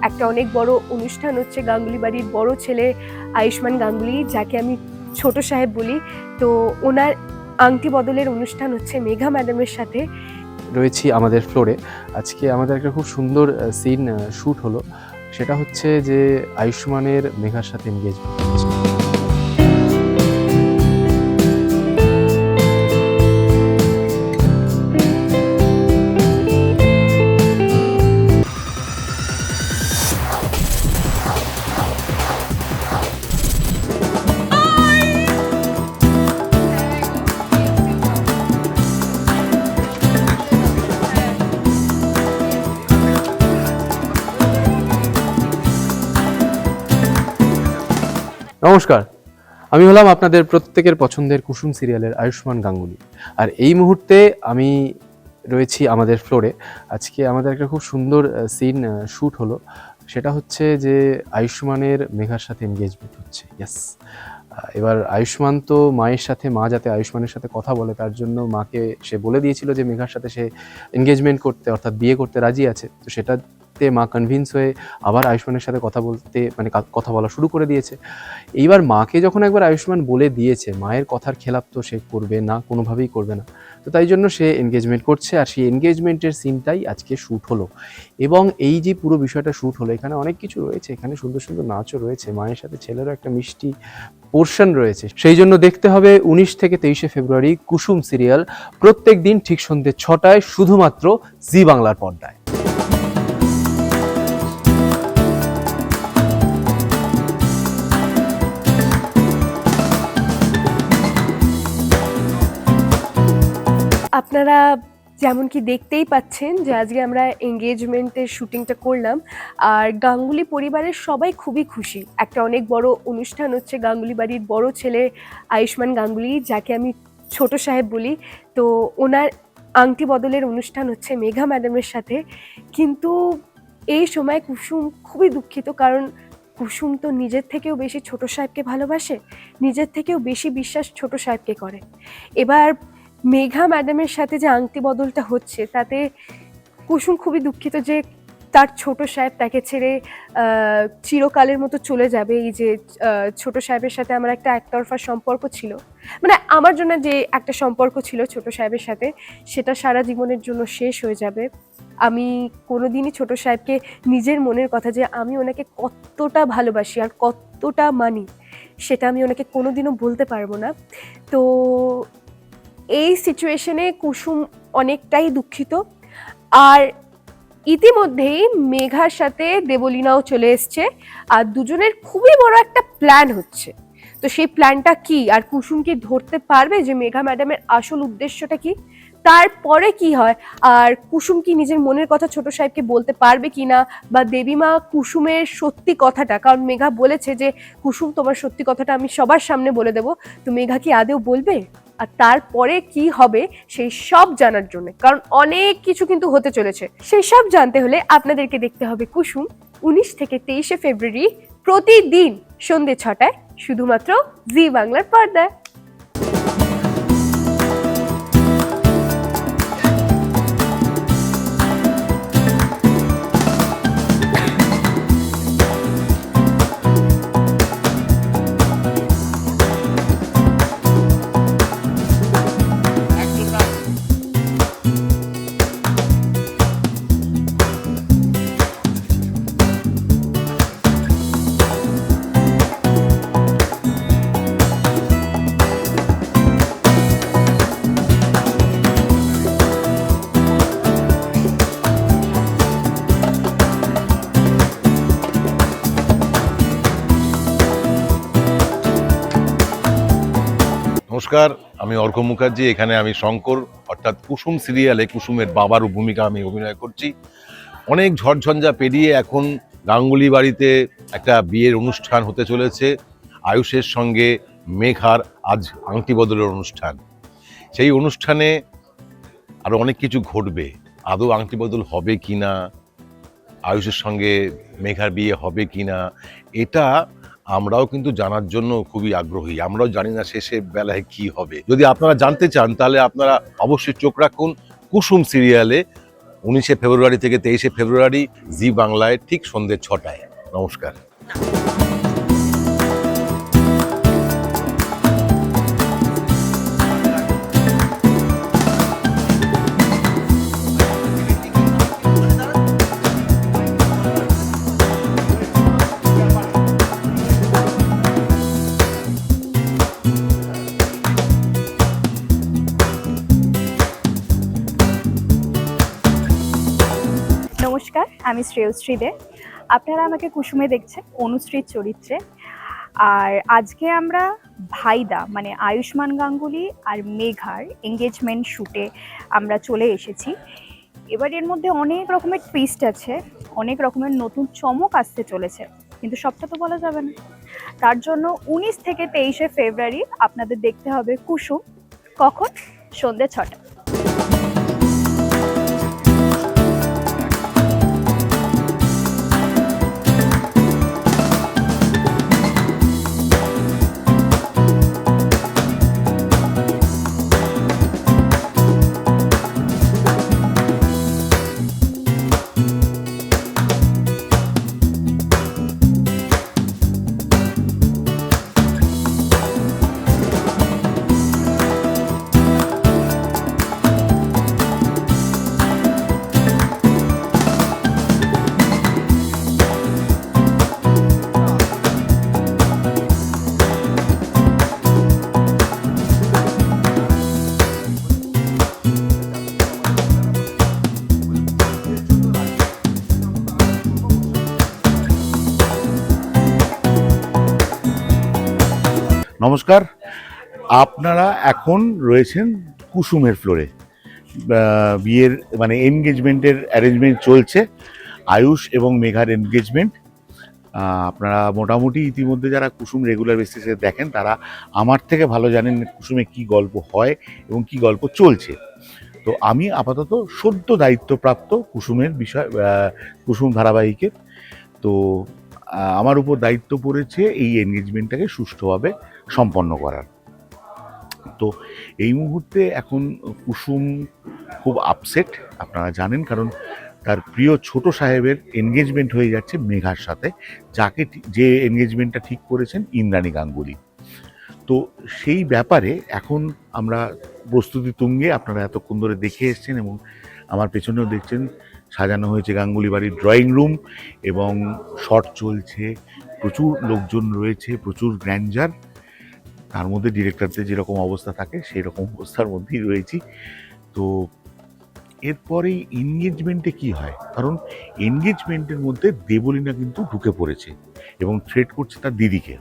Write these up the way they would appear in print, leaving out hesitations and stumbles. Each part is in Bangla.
একটা অনেক বড় অনুষ্ঠান হচ্ছে গাঙ্গুলি বাড়ির বড় ছেলে আয়ুষ্মান গাঙ্গুলি, যাকে আমি ছোট সাহেব বলি। তো ওনার আংটি বদলের অনুষ্ঠান হচ্ছে মেঘা ম্যাডামের সাথে। রয়েছি আমাদের ফ্লোরে। আজকে আমাদের একটা খুব সুন্দর সিন শ্যুট হলো। সেটা হচ্ছে যে আয়ুষ্মানের মেঘার সাথে এনগেজমেন্ট হচ্ছে। নমস্কার, আমি হলাম আপনাদের প্রত্যেকের পছন্দের কুসুম সিরিয়ালের আয়ুষ্মান গাঙ্গুলি। আর এই মুহূর্তে আমি রয়েছি আমাদের ফ্লোরে। আজকে আমাদের একটা খুব সুন্দর সিন শ্যুট হলো। সেটা হচ্ছে যে আয়ুষ্মানের মেঘার সাথে এনগেজমেন্ট হচ্ছে। ইয়েস, এবার আয়ুষ্মান তো মায়ের সাথে, মা যাতে আয়ুষ্মানের সাথে কথা বলে তার জন্য মাকে সে বলে দিয়েছিল যে মেঘার সাথে সে এনগেজমেন্ট করতে অর্থাৎ বিয়ে করতে রাজি আছে। তো সেটাতে মা কনভিন্স হয়ে আবার আয়ুষ্মানের সাথে কথা বলতে কথা বলা শুরু করে দিয়েছে। এইবার মাকে যখন একবার আয়ুষ্মান বলে দিয়েছে, মায়ের কথার খেলাপ তো সে করবে না, কোনোভাবেই করবে না। তো তাই জন্য সে এনগেজমেন্ট করছে, আর সেই এনগেজমেন্টের সিনটাই আজকে শ্যুট হলো। এবং এই যে পুরো বিষয়টা শ্যুট হলো, এখানে অনেক কিছু রয়েছে, এখানে সুন্দর সুন্দর নাচও রয়েছে, মায়ের সাথে ছেলেরও একটা মিষ্টি পোর্শন রয়েছে। সেই জন্য দেখতে হবে 19 থেকে 23শে ফেব্রুয়ারি কুসুম সিরিয়াল, প্রত্যেক দিন ঠিক সন্ধ্যে 6টায়, শুধুমাত্র জি বাংলার পর্দায়। আপনারা যেমন কি দেখতেই পাচ্ছেন যে আজকে আমরা এনগেজমেন্টের শুটিংটা করলাম, আর গাঙ্গুলি পরিবারের সবাই খুবই খুশি। একটা অনেক বড় অনুষ্ঠান হচ্ছে গাঙ্গুলি বাড়ির বড় ছেলে আয়ুষ্মান গাঙ্গুলি, যাকে আমি ছোট সাহেব বলি। তো ওনার আংটি বদলের অনুষ্ঠান হচ্ছে মেঘা ম্যাডামের সাথে। কিন্তু এই সময় কুসুম খুবই দুঃখিত, কারণ কুসুম তো নিজের থেকেও বেশি ছোট সাহেবকে ভালোবাসে, নিজের থেকেও বেশি বিশ্বাস ছোট সাহেবকে করে। এবার মেঘা ম্যাডামের সাথে যে আংটি বদলটা হচ্ছে তাতে কুসুম খুবই দুঃখিত যে তার ছোট সাহেব তাকে ছেড়ে চিরকালের মতো চলে যাবে। এই যে ছোট সাহেবের সাথে আমার একটা একতরফা সম্পর্ক ছিল, মানে আমার জন্য যে একটা সম্পর্ক ছিল ছোট সাহেবের সাথে, সেটা সারা জীবনের জন্য শেষ হয়ে যাবে। আমি কোনোদিনই ছোট সাহেবকে নিজের মনের কথা, যে আমি ওনাকে কতটা ভালোবাসি আর কতটা মানি, সেটা আমি ওনাকে কোনোদিনও বলতে পারবো না। তো এই সিচুয়েশনে কুসুম অনেকটাই দুঃখিত। আর ইতিমধ্যেই মেঘার সাথে দেবলীনাও চলে এসছে, আর দুজনের খুবই বড় একটা প্ল্যান হচ্ছে। তো সেই প্ল্যানটা কি, আর কুসুম কি ধরতে পারবে যে মেঘা ম্যাডামের আসল উদ্দেশ্যটা কি, তারপরে কি হয়, আর কুসুম কি নিজের মনের কথা ছোট সাহেবকে বলতে পারবে কিনা, বা দেবীমা কুসুমের সত্যি কথাটা, কারণ মেঘা বলেছে যে কুসুম তোমার সত্যি কথাটা আমি সবার সামনে বলে দেবো, তো মেঘা কি আদেও বলবে, আর তারপরে কি হবে সেই সব জানার জন্য, কারণ অনেক কিছু কিন্তু হতে চলেছে, সেই সব জানতে হলে আপনাদেরকে দেখতে হবে কুসুম 19 থেকে 23শে ফেব্রুয়ারি, প্রতিদিন সন্ধ্যে 6টায়, শুধুমাত্র জি বাংলার পর্দায়। নমস্কার, আমি অর্ক মুখার্জি। এখানে আমি শঙ্কর, অর্থাৎ কুসুম সিরিয়ালে কুসুমের বাবার ভূমিকা আমি অভিনয় করছি। অনেক ঝড়ঝঞ্ঝা পেরিয়ে এখন গাঙ্গুলি বাড়িতে একটা বিয়ের অনুষ্ঠান হতে চলেছে। আয়ুষের সঙ্গে মেঘার আজ আংটি বদলের অনুষ্ঠান। সেই অনুষ্ঠানে আরও অনেক কিছু ঘটবে। আদৌ আংটি বদল হবে কিনা, আয়ুষের সঙ্গে মেঘার বিয়ে হবে কিনা, এটা আমরাও কিন্তু জানার জন্য খুবই আগ্রহী। আমরাও জানি না শেষে বেলায় কি হবে। যদি আপনারা জানতে চান তাহলে আপনারা অবশ্যই চোখ রাখুন কুসুম সিরিয়ালে 19 ফেব্রুয়ারি থেকে 23 ফেব্রুয়ারি জি বাংলায় ঠিক সন্ধ্যে 6টায়। নমস্কার। নমস্কার, আমি শ্রেয়শ্রী দে। আপনারা আমাকে কুসুমে দেখছেন অনুশ্রীর চরিত্রে। আর আজকে আমরা ভাইদা মানে আয়ুষ্মান গাঙ্গুলি আর মেঘার এঙ্গেজমেন্ট শ্যুটে আমরা চলে এসেছি। এবার এর মধ্যে অনেক রকমের টুইস্ট আছে, অনেক রকমের নতুন চমক আসতে চলেছে, কিন্তু সবটা তো বলা যাবে না। তার জন্য 19 থেকে 23 ফেব্রুয়ারি আপনাদের দেখতে হবে কুসুম। কখন? সন্ধ্যে 6টা। নমস্কার, আপনারা এখন রয়েছেন কুসুমের ফ্লোরে। বিয়ের মানে এনগেজমেন্টের অ্যারেঞ্জমেন্ট চলছে, আয়ুষ এবং মেঘার এনগেজমেন্ট। আপনারা মোটামুটি ইতিমধ্যে যারা কুসুম রেগুলার বেসিসে দেখেন তারা আমার থেকে ভালো জানেন কুসুমে কি গল্প হয় এবং কি গল্প চলছে। তো আমি আপাতত সদ্য দায়িত্বপ্রাপ্ত কুসুমের বিষয়, কুসুম ধারাবাহিকের। তো আমার উপর দায়িত্ব পড়েছে এই এনগেজমেন্টটাকে সুষ্ঠুভাবে সম্পন্ন করার। তো এই মুহূর্তে এখন কুসুম খুব আপসেট, আপনারা জানেন, কারণ তার প্রিয় ছোট সাহেবের এনগেজমেন্ট হয়ে যাচ্ছে মেঘার সাথে, যে এনগেজমেন্টটা ঠিক করেছেন ইন্দ্রাণী গাঙ্গুলি। তো সেই ব্যাপারে এখন আমরা প্রস্তুতি তুঙ্গে, আপনারা এতক্ষণ ধরে দেখে এসছেন এবং আমার পেছনেও দেখছেন সাজানো হয়েছে গাঙ্গুলি বাড়ির ড্রয়িং রুম এবং শট চলছে, প্রচুর লোকজন রয়েছে, প্রচুর গ্র্যান্ডার। তার মধ্যে ডিরেক্টরদের যেরকম অবস্থা থাকে সেই রকম অবস্থার মধ্যেই রয়েছি। তো এরপরে এনগেজমেন্টে কি হয়, কারণ এনগেজমেন্টের মধ্যে দেবলীনা কিন্তু ঢুকে পড়েছে এবং থ্রেট করছে তার দিদিকে।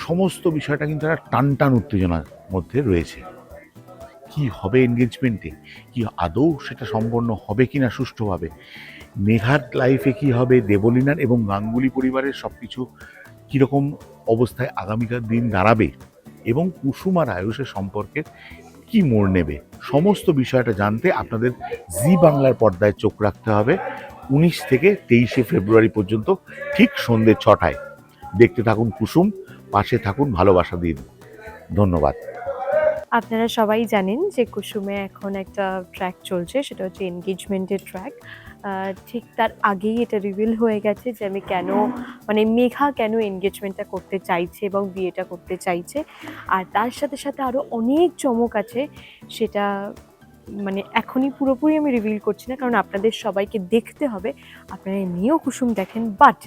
সমস্ত বিষয়টা কিন্তু একটা টান উত্তেজনার মধ্যে রয়েছে। কি হবে এনগেজমেন্টে, কি আদৌ সেটা সম্পন্ন হবে কিনা সুষ্ঠুভাবে, মেঘার লাইফে কি হবে, দেবলীনার এবং গাঙ্গুলি পরিবারের সব কিছু কীরকম অবস্থায় আগামীকার দিন দাঁড়াবে এবং কুসুম আর আয়ুষের সম্পর্কের কি মোড় নেবে, সমস্ত বিষয়টা জানতে আপনাদের জি বাংলার পর্দায় চোখ রাখতে হবে 19 থেকে 23 ফেব্রুয়ারি পর্যন্ত ঠিক সন্ধ্যে 6টায়। দেখতে থাকুন কুসুম, পাশে থাকুন, ভালোবাসা দিন। ধন্যবাদ। আপনারা সবাই জানেন যে কুসুমে এখন একটা ট্র্যাক চলছে, সেটা হচ্ছে এনগেজমেন্টের ট্র্যাক। ঠিক তার আগেই এটা রিভিল হয়ে গেছে যে আমি কেন মানে মেঘা কেন এনগেজমেন্টটা করতে চাইছে এবং বিয়েটা করতে চাইছে। আর তার সাথে সাথে আরও অনেক চমক আছে, সেটা মানে এখনই পুরোপুরি আমি রিভিল করছি না, কারণ আপনাদের সবাইকে দেখতে হবে। আপনারা এমনিও কুসুম দেখেন, বাট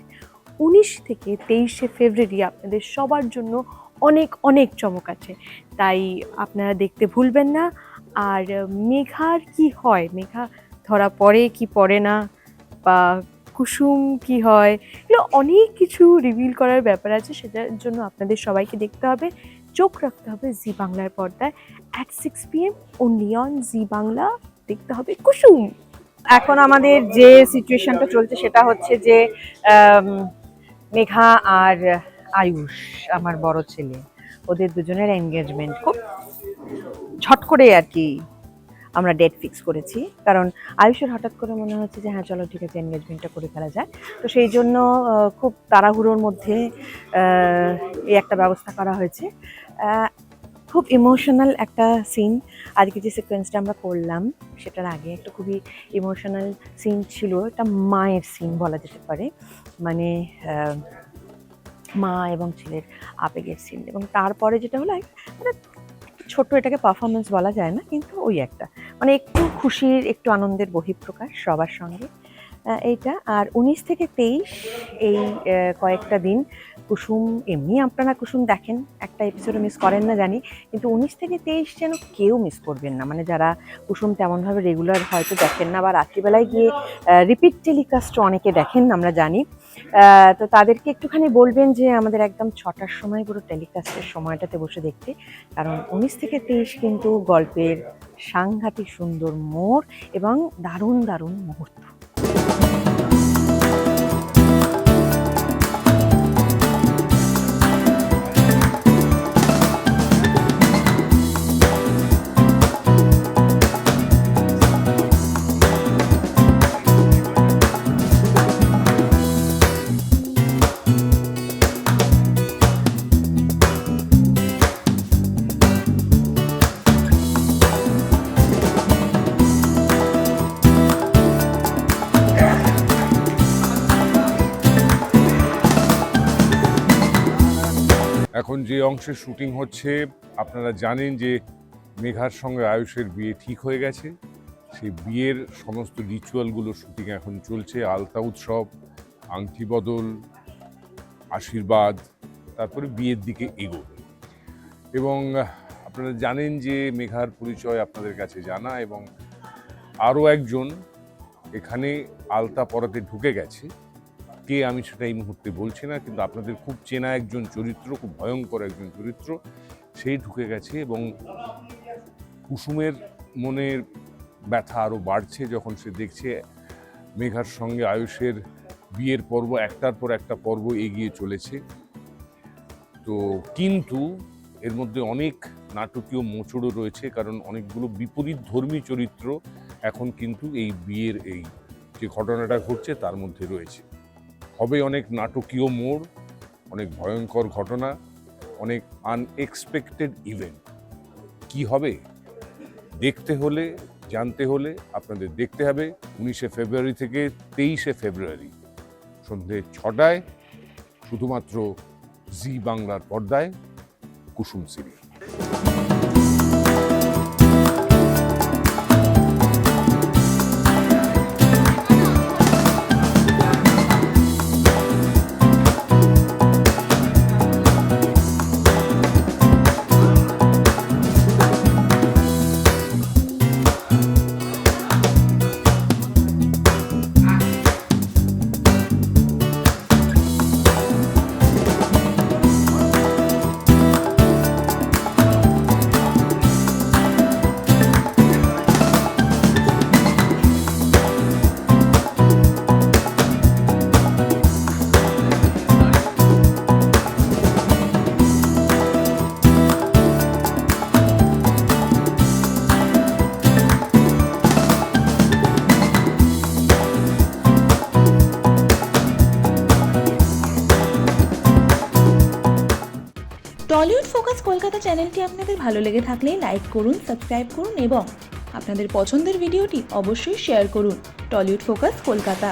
19 থেকে 23 ফেব্রুয়ারি আপনাদের সবার জন্য অনেক অনেক চমক আছে, তাই আপনারা দেখতে ভুলবেন না। আর মেঘার কি হয়, মেঘা ধরা পড়ে কি পড়ে না, বা কুসুম কি হয়, এগুলো অনেক কিছু রিভিল করার ব্যাপার আছে, সেটার জন্য আপনাদের সবাইকে দেখতে হবে, চোখ রাখতে হবে জি বাংলার পর্দায় at 6 PM only on জি বাংলা। দেখতে হবে কুসুম। এখন আমাদের যে সিচুয়েশনটা চলছে সেটা হচ্ছে যে মেঘা আর আয়ুষ, আমার বড় ছেলে, ওদের দুজনের এনগেজমেন্ট খুব ঝট করে আর কি আমরা ডেট ফিক্স করেছি, কারণ আয়ুষের হঠাৎ করে মনে হচ্ছে যে হ্যাঁ চলো ঠিক আছে এনগেজমেন্টটা করে ফেলা যায়। তো সেই জন্য খুব তাড়াহুড়োর মধ্যে এই একটা ব্যবস্থা করা হয়েছে। খুব ইমোশনাল একটা সিন। আজকে যে সিকোয়েন্সটা আমরা করলাম সেটার আগে একটা খুবই ইমোশনাল সিন ছিল, একটা মায়ের সিন বলা যেতে পারে, মানে মা এবং ছেলের আবেগের সিন। এবং তারপরে যেটা হলো একটা ছোট্ট, এটাকে পারফরমেন্স বলা যায় না, কিন্তু ওই একটা মানে একটু খুশির, একটু আনন্দের বহিঃপ্রকাশ সবার সঙ্গে এইটা। আর 19 থেকে 23 এই কয়েকটা দিন কুসুম, এমনি আপনারা কুসুম দেখেন, একটা এপিসোডও মিস করেন না জানি, কিন্তু 19 থেকে 23 যেন কেউ মিস করবেন না। মানে যারা কুসুম তেমনভাবে রেগুলার হয়তো দেখেন না বা রাত্রিবেলায় গিয়ে রিপিট টেলিকাস্টও অনেকে দেখেন আমরা জানি, তো তাদেরকে একটুখানি বলবেন যে আমাদের একদম 6টার সময় পুরো টেলিকাস্টের সময়টাতে বসে দেখতে, কারণ 19 থেকে 23 কিন্তু গল্পের সাংঘাতিক সুন্দর মোড় এবং দারুণ দারুণ মুহূর্ত। এখন যে অংশের শুটিং হচ্ছে, আপনারা জানেন যে মেঘার সঙ্গে আয়ুষের বিয়ে ঠিক হয়ে গেছে। সেই বিয়ের সমস্ত রিচুয়ালগুলো শুটিং এখন চলছে, আলতা উৎসব, আংটি বদল, আশীর্বাদ, তারপরে বিয়ের দিকে এগোবে। এবং আপনারা জানেন যে মেঘার পরিচয় আপনাদের কাছে জানা, এবং আরও একজন এখানে আলতা পরাতে ঢুকে গেছে। কে আমি সেটা এই মুহূর্তে বলছি না, কিন্তু আপনাদের খুব চেনা একজন চরিত্র, খুব ভয়ঙ্কর একজন চরিত্র, সেই ঢুকে গেছে। এবং কুসুমের মনের ব্যথা আরও বাড়ছে যখন সে দেখছে মেঘার সঙ্গে আয়ুষের বিয়ের পর্ব একটার পর একটা পর্ব এগিয়ে চলেছে। তো কিন্তু এর মধ্যে অনেক নাটকীয় মোচড়ও রয়েছে, কারণ অনেকগুলো বিপরীত ধর্মী চরিত্র এখন কিন্তু এই বিয়ের এই যে ঘটনাটা ঘটছে তার মধ্যে রয়েছে। হবে অনেক নাটকীয় মোড়, অনেক ভয়ঙ্কর ঘটনা, অনেক আনএক্সপেক্টেড ইভেন্ট। কি হবে দেখতে হলে, জানতে হলে আপনাদের দেখতে হবে 19শে ফেব্রুয়ারি থেকে 23শে ফেব্রুয়ারি সন্ধ্যে 6টায় শুধুমাত্র জি বাংলার পর্দায় কুসুম সিরিয়াল। টলিউড ফোকাস কলকাতা চ্যানেলটি আপনাদের ভালো লেগে থাকলে লাইক করুন, সাবস্ক্রাইব করুন এবং আপনাদের পছন্দের ভিডিওটি অবশ্যই শেয়ার করুন। Tollywood focus Kolkata.